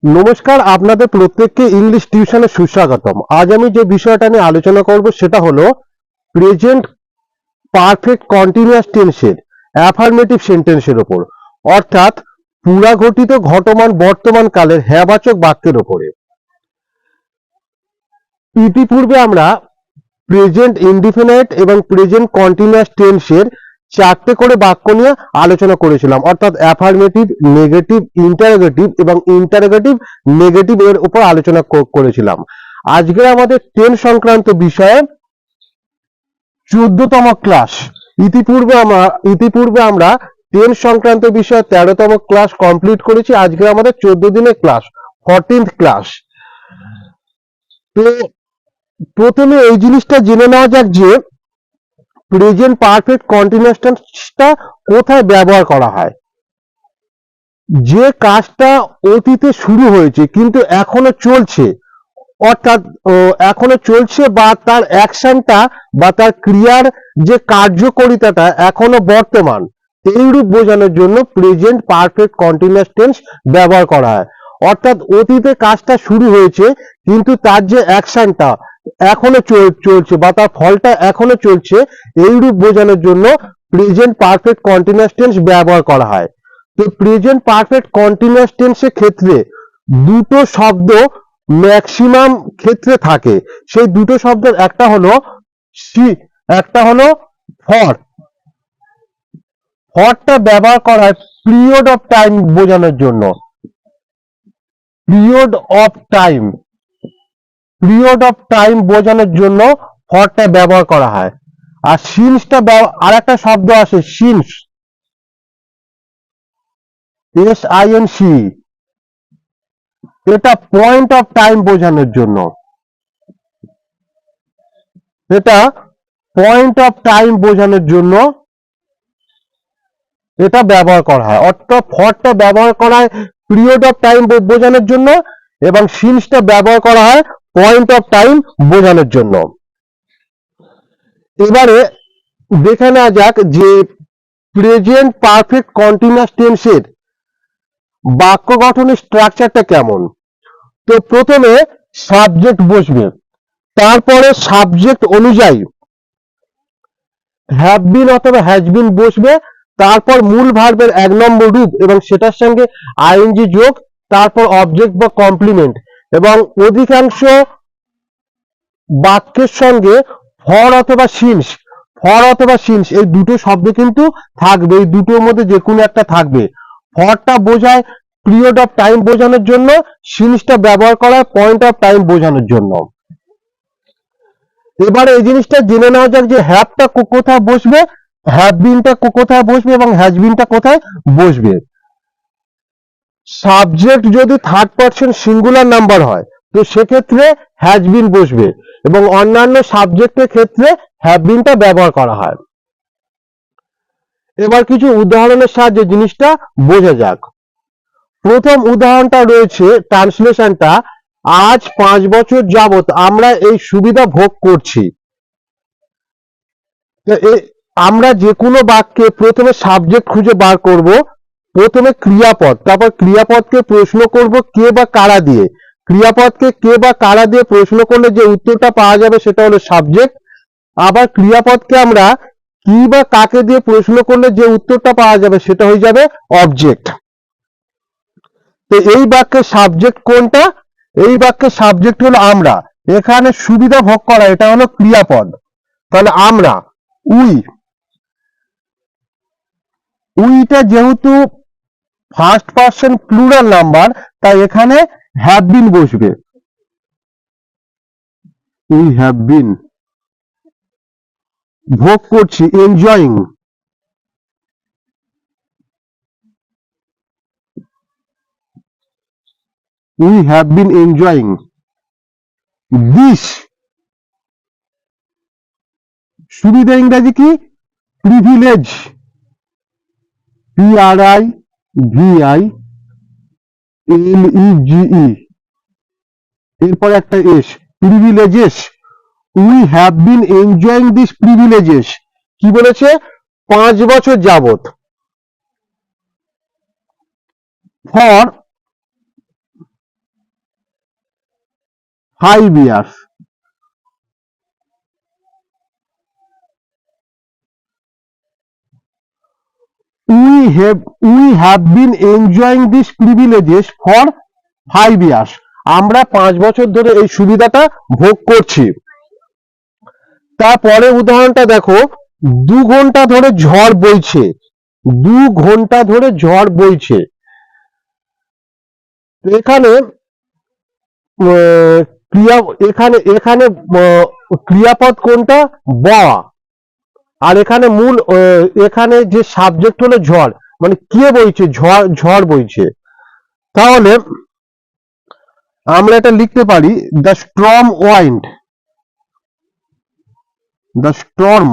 নমস্কার, আপনাদের প্রত্যেককে ইংলিশ টিউশনে সুস্বাগতম। আজ আমি যে বিষয়টা নিয়ে আলোচনা করব সেটা হলো প্রেজেন্ট পারফেক্ট কন্টিনিউয়াস টেন্সের অ্যাফার্মেটিভ সেন্টেন্সের ওপর, অর্থাৎ পুরাঘটিত ঘটমান বর্তমান কালের হ্যাঁবাচক বাক্যের ওপরে। ইতিপূর্বে আমরা প্রেজেন্ট ইনডিফিনাইট এবং প্রেজেন্ট কন্টিনিউয়াস টেন্সের চারটে করে বাক্য নিয়ে আলোচনা করেছিলাম, অর্থাৎ অ্যাফার্মেটিভ, নেগেটিভ, ইন্টারোগেটিভ এবং ইন্টারোগেটিভ নেগেটিভ এর উপর আলোচনা করেছিলাম। আজকে আমাদের টেন্স সংক্রান্ত বিষয়ে 14তম ক্লাস। ইতিপূর্বে আমরা টেন্স সংক্রান্ত বিষয়ে 13তম ক্লাস কমপ্লিট করেছি। আজকে আমাদের 14 দিনের ক্লাস, 14th ক্লাস। তো প্রথমে এই জিনিসটা জেনে নেওয়া যাক যে প্রেজেন্ট পারফেক্ট কন্টিনিউয়াস টেন্সটা কোথায় ব্যবহার করা হয়। যে কাজটা অতীতে শুরু হয়েছে কিন্তু এখনো চলছে, অর্থাৎ এখনো চলছে বা তার অ্যাকশনটা বা তার ক্রিয়ার যে কার্যকারিতাটা এখনো বর্তমান, এইরূপ বোঝানোর জন্য প্রেজেন্ট পারফেক্ট কন্টিনিউয়াস টেন্স ব্যবহার করা হয়। অর্থাৎ অতীতে কাজটা শুরু হয়েছে কিন্তু তার যে অ্যাকশনটা এখনো চলছে বা তার ফলটা এখনো চলছে, এইরূপ বোঝানোর জন্য প্রেজেন্ট পারফেক্ট কন্টিনিউয়াস টেন্স ব্যবহার করা হয়। তো প্রেজেন্ট পারফেক্ট কন্টিনিউয়াস টেন্সের ক্ষেত্রে দুটো শব্দ ম্যাক্সিমাম ক্ষেত্রে থাকে। সেই দুটো শব্দের একটা হলো ফর। ফরটা ব্যবহার করা হয় পিরিয়ড অফ টাইম বোঝানোর জন্য। পিরিয়ড অফ টাইম বোঝানোর জন্য ফরটা ব্যবহার করা হয়। আর সিন্সটা আর একটা শব্দ আছে সিন্স, SINC, এটা পয়েন্ট অফ টাইম বোঝানোর জন্য। এটা পয়েন্ট অফ টাইম বোঝানোর জন্য এটা ব্যবহার করা হয়। অর্থাৎ ফরটা ব্যবহার করা হয় পিরিয়ড অফ টাইম বোঝানোর জন্য এবং সিন্সটা ব্যবহার করা হয় পয়েন্ট অফ টাইম বোঝানোর জন্য। এবারে দেখে নেওয়া যাক যে প্রেজেন্ট পারফেক্ট কন্টিনিউয়াস টেন্সের বাক্য গঠনের স্ট্রাকচারটা কেমন। তো প্রথমে সাবজেক্ট বসবে, তারপরে সাবজেক্ট অনুযায়ী হ্যাভ বিন অথবা হ্যাজ বিন বসবে, তারপর মূল ভার্বের 1 নম্বর রূপ এবং সেটার সঙ্গে আইএনজি যোগ, তারপর অবজেক্ট বা কমপ্লিমেন্ট, এবং অধিকাংশ বাক্যের সঙ্গে ফর অথবা সিন্স এই দুটো শব্দ কিন্তু থাকবে। এই দুটোর মধ্যে যে কোনো একটা থাকবে। ফরটা বোঝায় পিরিয়ড অফ টাইম বোঝানোর জন্য, সিন্সটা ব্যবহার করা হয় পয়েন্ট অফ টাইম বোঝানোর জন্য। এবারে এই জিনিসটা জেনে নেওয়া যাক যে হ্যাভটা কোথায় বসবে, হ্যাভ বিনটা কোথায় বসবে এবং হ্যাজ বিনটা কোথায় বসবে। সাবজেক্ট যদি থার্ড পারসন সিঙ্গুলার নাম্বার হয় তো সেক্ষেত্রে হ্যাজ বিন বসবে এবং অন্যান্য সাবজেক্টের ক্ষেত্রে হ্যাভ বিনটা ব্যবহার করা হয়। এবার কিছু উদাহরণের সাহায্যে জিনিসটা বোঝা যাক। প্রথম উদাহরণটা রয়েছে, ট্রান্সলেশনটা, আজ 5 বছর যাবত আমরা এই সুবিধা ভোগ করছি। আমরা যে কোনো বাক্যে প্রথমে সাবজেক্ট খুঁজে বার করব, প্রথমে ক্রিয়াপদ, তারপর ক্রিয়াপদকে প্রশ্ন করব কে বা কারা দিয়ে। ক্রিয়াপদকে কে বা কারা দিয়ে প্রশ্ন করলে যে উত্তরটা পাওয়া যাবে সেটা হলো সাবজেক্ট। আবার ক্রিয়াপদকে আমরা কি বা কাকে দিয়ে প্রশ্ন করলে যে উত্তরটা পাওয়া যাবে সেটা হয়ে যাবে অবজেক্ট। তো এই বাক্যের সাবজেক্ট কোনটা? এই বাক্যের সাবজেক্ট হলো আমরা। এখানে সুবিধা ভোগ করা, এটা হলো ক্রিয়াপদ। তাহলে আমরা, উইটা যেহেতু ফার্স্ট পারসন প্লুরাল নাম্বার, তাই এখানে হ্যাভ বিন বসবে। উই হ্যাভ বিন ভোগ করছি, enjoying. We have been enjoying this. সুবিধা ইংরাজি কি? প্রিভিলেজ, PRIVILEGE, এরপর একটা S, privileges. We have been enjoying this privileges. কি বলেছে? 5 বছর যাবত। For 5 years. We have been enjoying these privileges for 5 years. আমরা 5 বছর ধরে এই সুবিধাটা ভোগ করছি। তারপরে উদাহরণটা দেখো, 2 ঘন্টা ধরে ঝড় বইছে। 2 ঘন্টা ধরে ঝড় বইছে। এখানে এখানে ক্রিয়াপদ কোনটা? বওয়া। আর এখানে মূল এখানে যে সাবজেক্ট হলো ঝড়, মানে কে বইছে? ঝড় বইছে। তাহলে আমরা এটা লিখতে পারি the storm wind. The storm,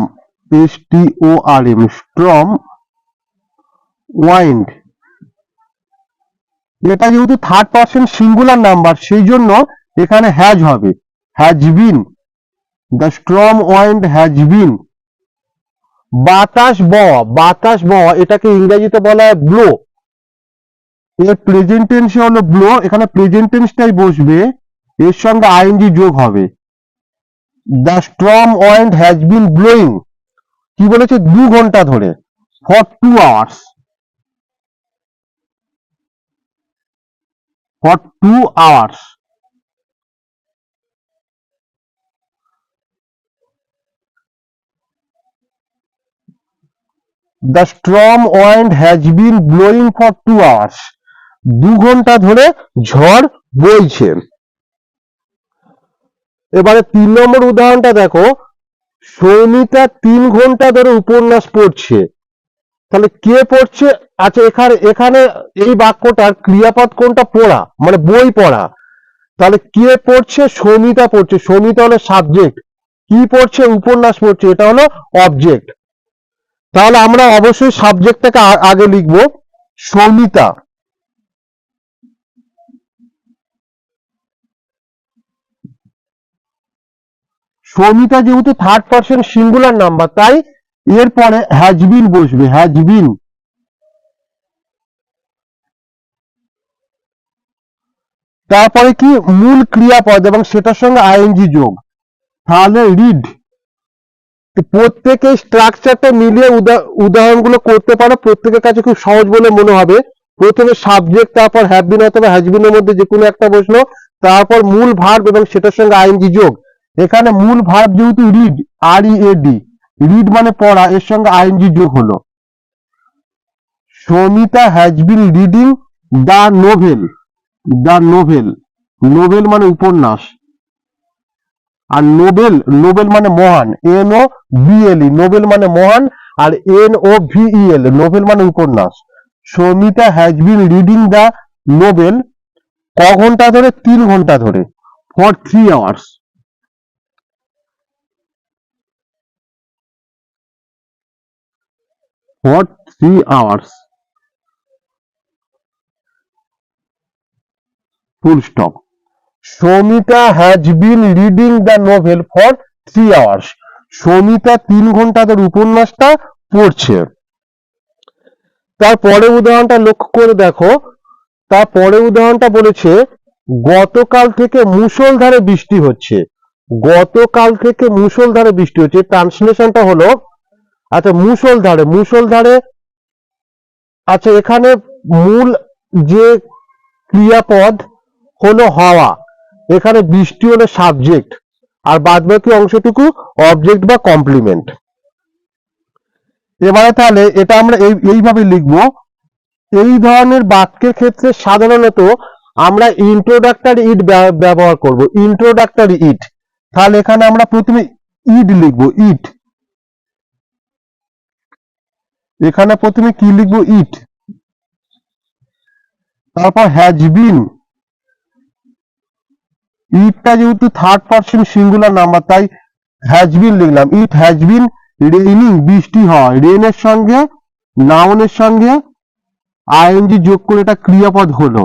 STORM, storm wind. এটা যেহেতু থার্ড পারসন সিঙ্গুলার নাম্বার, সেই জন্য এখানে হ্যাজ হবে, has been. The storm wind has been. বাতাস বওয়া, বাতাস বওয়া, এটাকে ইংরেজিতে বলা হয় ব্লো। এর প্রেজেন্ট টেন্সে হলো ব্লো, এখানে প্রেজেন্ট টেন্সটাই বসবে, এর সঙ্গে আইএনজি যোগ হবে। The storm wind has been blowing, কি বলেছে? 2 ঘন্টা ধরে, for 2 hours, for 2 hours. The storm wind has been blowing for 2 hours. 2 ঘন্টা ধরে ঝড় বইছে। এবারে 3 নম্বর উদাহরণটা দেখো, সৌমিতা 3 ঘন্টা ধরে উপন্যাস পড়ছে। তাহলে কে পড়ছে? আচ্ছা, এখানে এই বাক্যটার ক্রিয়াপদ কোনটা? পড়া, মানে বই পড়া। তাহলে কে পড়ছে? সৌমিতা পড়ছে। সৌমিতা হলো সাবজেক্ট, কি পড়ছে? উপন্যাস পড়ছে, এটা হলো অবজেক্ট। তাহলে আমরা অবশ্যই সাবজেক্টটাকে আগে লিখবো, সৌমিতা। সৌমিতা যেহেতু থার্ড পারসন সিঙ্গুলার নাম্বার, তাই এরপরে হ্যাজ বিন বসবে, হ্যাজ বিন। তারপরে কি? মূল ক্রিয়াপদ এবং সেটার সঙ্গে আইএনজি যোগ। তাহলে রিড। প্রত্যেকে স্ট্রাকচারটা মিলিয়ে উদাহরণগুলো করতে পারো, প্রত্যেকের কাছে খুব সহজ বলে মনে হবে। প্রথমে সাবজেক্ট, তারপর হ্যাভ বিন অথবা হ্যাজ বিনের মধ্যে যে কোনো একটা বসলো, তারপর মূল ভার্ব এবং সেটার সঙ্গে আইএনজি যোগ। এখানে মূল ভার্ব যেহেতু রিড, READ, রিড মানে পড়া, এর সঙ্গে আইএনজি যোগ হলো। Soumita has been reading the novel. The novel, novel মানে উপন্যাস। আর নোবেল, নোবেল মানে মহান, NOBLE, নোবেল মানে মহান। আর NOVEL, নোবেল মানে উপন্যাস। Soumita has been reading the Nobel ক ঘন্টা ধরে? 3 ঘন্টা ধরে, for 3 hours. For 3 hours. Full stop. Soumita has been reading the novel for 3 hours. Soumita 3 ঘন্টা ধরে উপন্যাসটা পড়ছে। তারপরে উদাহরণটা লক্ষ্য করে দেখো, তারপরে উদাহরণটা বলেছে গতকাল থেকে মুষলধারে বৃষ্টি হচ্ছে। গতকাল থেকে মুষলধারে বৃষ্টি হচ্ছে, ট্রান্সলেশনটা হলো, আচ্ছা মুষলধারে, মুষলধারে, আচ্ছা এখানে মূল যে ক্রিয়াপদ হলো হওয়া, এখানে বৃষ্টি হলো সাবজেক্ট, আর বাদবাকি অংশটুকু অবজেক্ট বা কমপ্লিমেন্ট। এবারে তাহলে এটা আমরা এইভাবে লিখবো। এই ধরনের বাক্যের ক্ষেত্রে সাধারণত আমরা ইন্ট্রোডাক্টরি ইট ব্যবহার করব, ইন্ট্রোডাক্টরি ইট। তাহলে এখানে আমরা প্রথমে ইট লিখবো, ইট। এখানে প্রথমে কি লিখবো? ইট। তারপর হ্যাজ বিন, ইটটা যেহেতু থার্ড পারসন সিঙ্গুলার নাম্বার, তাই হ্যাজ বিন লিখলাম। ইট হ্যাজ বিন রেইনিং, বৃষ্টি হয়। রেইনের সঙ্গে নাউনের সঙ্গে আইএনজি যোগ করে এটা ক্রিয়াপদ হলো।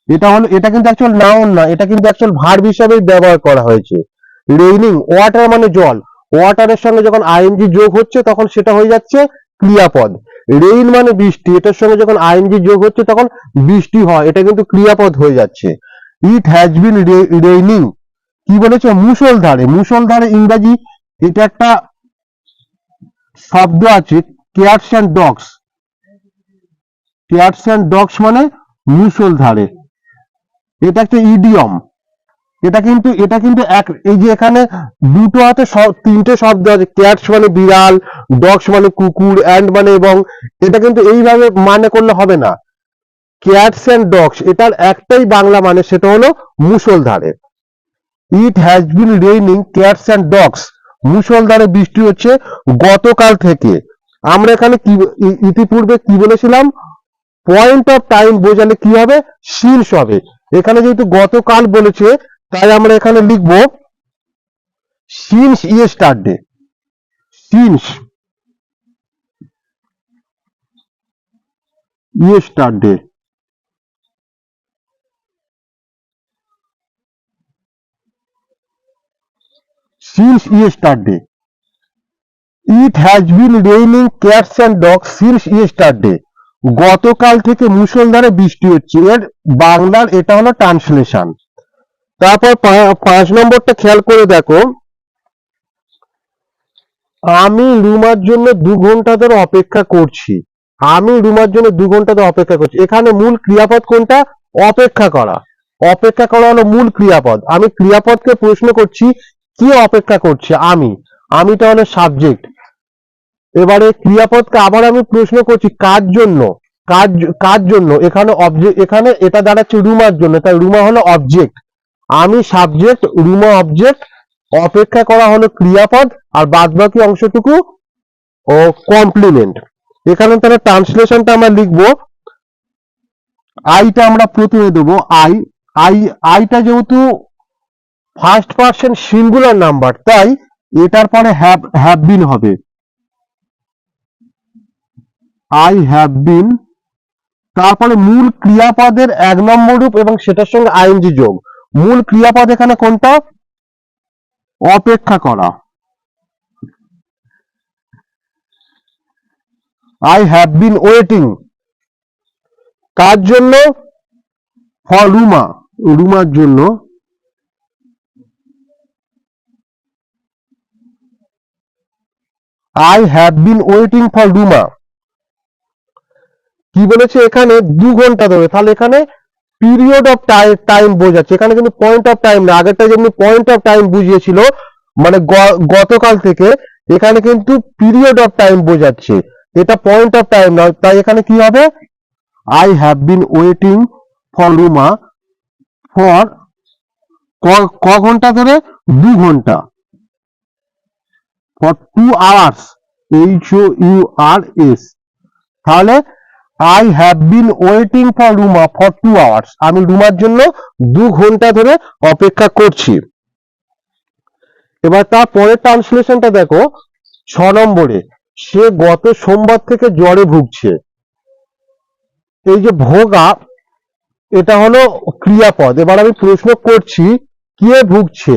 এটা হলো, এটা কিন্তু অ্যাকচুয়াল নাউন না, এটা কিন্তু অ্যাকচুয়াল ভার্ব হিসাবে ব্যবহার করা হয়েছে। রেইনিং, ওয়াটার মানে জল, ওয়াটারের সঙ্গে যখন আইএনজি যোগ হচ্ছে তখন সেটা হয়ে যাচ্ছে ক্রিয়াপদ। রেইন মানে বৃষ্টি, এটার সঙ্গে যখন আইএনজি যোগ হচ্ছে তখন বৃষ্টি হয়, এটা কিন্তু ক্রিয়াপদ হয়ে যাচ্ছে। ইট হ্যাজ বিন রেইনিং, কি বলেছে? মুষলধারে। মুষলধারে ইংরাজি এটা একটা শব্দ আছে, cats and dogs. Cats and dogs মানে মুষলধারে, এটা একটা ইডিয়ম। এটা কিন্তু এই যে এখানে দুটো হাতে তিনটে শব্দ আছে, ক্যাটস মানে বিড়াল, ডগস মানে কুকুর, অ্যান্ড মানে এবং। এটা কিন্তু এইভাবে মানে করলে হবে না। ক্যাটস অ্যান্ড ডগস এটার একটাই বাংলা মানে, সেটা হলো মুষলধারে। It has been raining cats and dogs, মুষলধারে বৃষ্টি হচ্ছে গতকাল থেকে। আমরা এখানে কি ইতিপূর্বে কি বলেছিলাম? পয়েন্ট অফ টাইম বোঝালে কি হবে? সিন্স হবে। এখানে যেহেতু গতকাল বলেছে, তাই আমরা এখানে লিখব since yesterday. Since yesterday. Since yesterday. It has been raining cats and dogs since yesterday, গতকাল থেকে মুষলধারে বৃষ্টি হচ্ছে। এর বাংলার এটা হলো ট্রান্সলেশন। তারপর 5 নম্বরটা খেয়াল করে দেখো, আমি রুমার জন্য 2 ঘন্টা ধরে অপেক্ষা করছি। আমি রুমার জন্য 2 ঘন্টা ধরে অপেক্ষা করছি। এখানে মূল ক্রিয়াপদ কোনটা? অপেক্ষা করা। অপেক্ষা করা হলো মূল ক্রিয়াপদ। আমি ক্রিয়াপদকে প্রশ্ন করছি, কি অপেক্ষা করছে? আমিটা হলো সাবজেক্ট। এবারে ক্রিয়াপদকে আবার আমি প্রশ্ন করছি, কার জন্য? কার জন্য? এখানে অবজেক্ট, এখানে এটা দাঁড়াচ্ছে রুমার জন্য, তাই রুমা হলো অবজেক্ট, আমি সাবজেক্ট, রুমা অবজেক্ট, অপেক্ষা করা হলো ক্রিয়াপদ, আর বাদ বাকি অংশটুকু ও কমপ্লিমেন্ট। এখানে তাহলে ট্রান্সলেশনটা আমরা লিখবো, আইটা আমরা প্রথমে দেবো। আইটা যেহেতু ফার্স্ট পার্সন সিঙ্গুলার নাম্বার, তাই এটার পরে হ্যাভ বিন হবে। আই হ্যাভ বিন, তারপরে মূল ক্রিয়াপদের 1 নম্বর রূপ এবং সেটার সঙ্গে আইএনজি যোগ। মূল ক্রিয়াপদ এখানে কোনটা? অপেক্ষা করা। আই হ্যাভ বিন ওয়েটিং, কার জন্য? ফর রুমা, রুমার জন্য। I have been waiting for Ruma. কি বলেছে? এখানে 2 ঘন্টা ধরে, তাহলে এখানে পিরিয়ড অফ টাইম বোঝাচ্ছে। এখানে কিন্তু পয়েন্ট অফ টাইম না, আগেরটা যেমনি পয়েন্ট অফ টাইম বুঝিয়েছিল মানে গতকাল থেকে, এখানে কিন্তু পিরিয়ড অফ টাইম বোঝাচ্ছে, এটা পয়েন্ট অফ টাইম নয়। তাই এখানে কি হবে? I have been waiting for Ruma for ক ঘন্টা ধরে? 2 ঘন্টা। For 2 hours, HOURS। তাহলে I have been waiting for Ruma for 2 hours, আমি রুমার জন্য 2 ঘন্টা ধরে অপেক্ষা করছি। এবার তার পরের ট্রান্সলেশনটা দেখো, 6 নম্বরে, সে গত সোমবার থেকে জ্বরে ভুগছে। এই যে ভোগা, এটা হলো ক্রিয়াপদ। এবার আমি প্রশ্ন করছি, কে ভুগছে?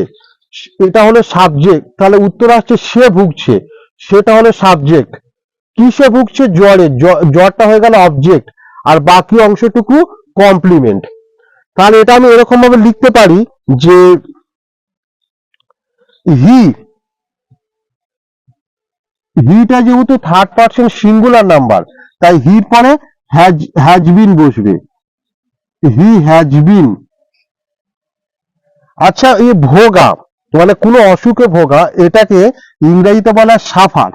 এটা হলো সাবজেক্ট, তাহলে উত্তর আসছে সে ভুগছে, সেটা হলো সাবজেক্ট। কিসে ভুগছে? জ্বরে। জ্বরটা হয়ে গেল অবজেক্ট, আর বাকি অংশটুকু কমপ্লিমেন্ট। তাহলে এটা আমি এরকম ভাবে লিখতে পারি যে হিটা যেহেতু থার্ড পার্সন সিঙ্গুলার নাম্বার, তাই হির পরে হ্যাজ বিন বসবে। He has been. আচ্ছা, এই ভোগা মানে কোনো অসুখে ভোগা, এটাকে ইংরেজিতে বলা suffer.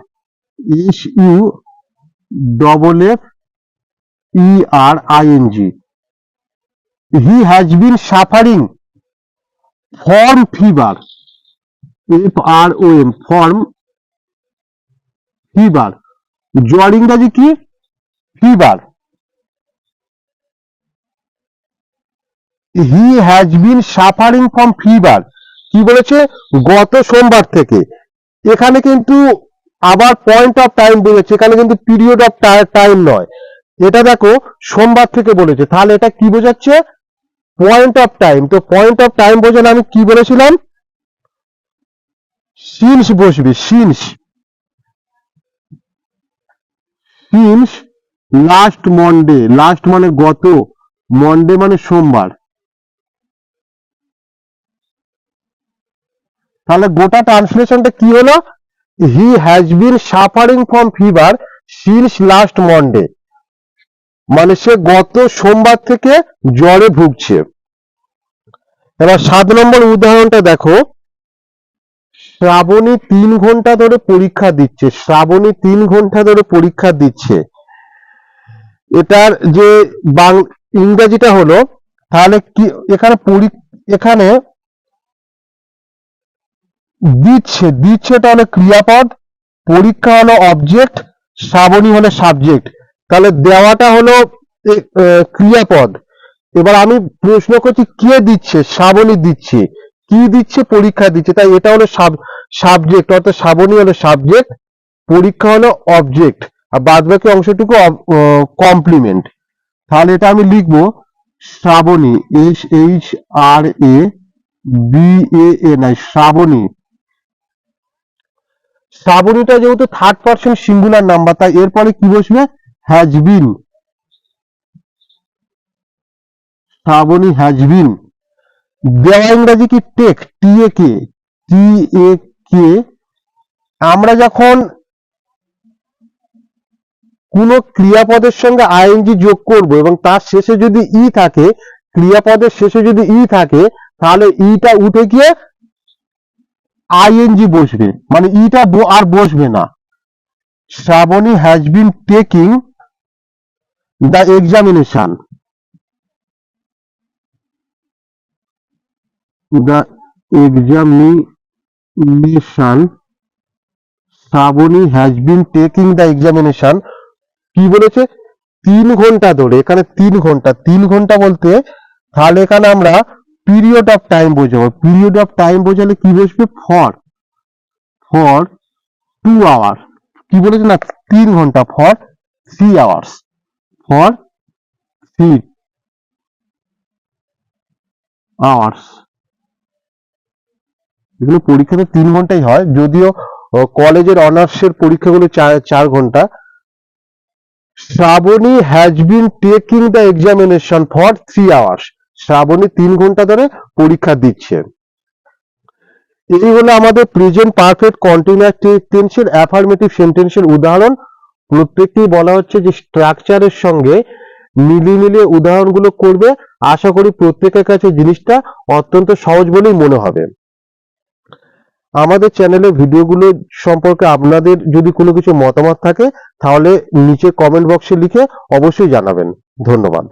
SUFFERING। He has been suffering form fever. FROM, form fever. জ্বর ইংরাজি কি? Fever. He has been suffering from fever. কি বলেছে? গত সোমবার থেকে। এখানে কিন্তু আবার পয়েন্ট অফ টাইম বলেছে, এখানে কিন্তু পিরিয়ড অফ টাইম নয়। এটা দেখো সোমবার থেকে বলেছে, তাহলে এটা কি বোঝাচ্ছে? Point of time. তো পয়েন্ট অফ টাইম বোঝালে আমি কি বলেছিলাম? সিন্স বসবে, since. Since last Monday, last মানে গত, মন্ডে মানে সোমবার। তাহলে গোটা ট্রান্সলেশনটা কি হলো? He has been suffering from fever since last Monday, মানে সে গত সোমবার থেকে জ্বরে ভুগছে। এবার 7 নম্বর উদাহরণটা দেখো, শ্রাবণী 3 ঘন্টা ধরে পরীক্ষা দিচ্ছে। শ্রাবণী 3 ঘন্টা ধরে পরীক্ষা দিচ্ছে, এটার যে ইংরেজিটা হলো, তাহলে কি এখানে দিচ্ছেটা হলো ক্রিয়াপদ, পরীক্ষা হলো অবজেক্ট, শ্রাবণী হলো সাবজেক্ট। তাহলে দেওয়াটা হলো ক্রিয়াপদ। এবার আমি প্রশ্ন করছি কে দিচ্ছে? শ্রাবণী দিচ্ছে। কি দিচ্ছে? পরীক্ষা দিচ্ছে। তাই এটা হলো সাবজেক্ট, অর্থাৎ শ্রাবণী হলো সাবজেক্ট, পরীক্ষা হলো অবজেক্ট, আর বাদ বাকি অংশটুকু কমপ্লিমেন্ট। তাহলে এটা আমি লিখবো শ্রাবণী, SHRABANI, শ্রাবণী। শ্রাবণীটা যেহেতু থার্ড পারসন সিঙ্গুলার নাম্বার, তাই এরপরে কি বসবে? Has been. Shrabani has been. দেওয়া ইংরেজি কি? Take, TAK। আমরা যখন কোন ক্রিয়াপদের সঙ্গে আইএনজি যোগ করব এবং তার শেষে যদি ই থাকে, ক্রিয়াপদের শেষে যদি ই থাকে, তাহলে ইটা উঠে গিয়ে আইএনজি বসবে, মানে ইটা আর বসবে না। Shrabani has been taking the examination, Shrabani has been taking the examination. কি বলেছে? 3 ঘন্টা ধরে। এখানে 3 ঘন্টা, 3 ঘন্টা বলতে তাহলে এখানে আমরা পিরিয়ড অফ টাইম বোঝাবো। পিরিয়ড অফ টাইম বোঝালে কি বসবে? For 2 hours. কি বলেছে না? 3 ঘন্টা, ফর 3 আওয়ার্স, ফর 3 আওয়ার্স। এগুলো পরীক্ষাতে 3 ঘন্টাই হয়, যদিও কলেজের অনার্সের পরীক্ষাগুলো 4 ঘন্টা। Shrabani has been taking the examination for 3 hours. Shrabani 3 ঘন্টা ধরে পরীক্ষা দিচ্ছে। এই হলো আমাদের প্রেজেন্ট পারফেক্ট কন্টিনিউয়াস টেন্সের অ্যাফার্মেটিভ সেন্টেন্সের উদাহরণ। প্রত্যেকটি বলা হচ্ছে যে স্ট্রাকচারের সঙ্গে মিলিয়ে উদাহরণগুলো করবে। আশা করি প্রত্যেকের কাছে জিনিসটা অত্যন্ত সহজ বলেই মনে হবে। আমাদের চ্যানেলে ভিডিওগুলো সম্পর্কে আপনাদের যদি কোনো কিছু মতামত থাকে, তাহলে নিচে কমেন্ট বক্সে লিখে অবশ্যই জানাবেন। ধন্যবাদ।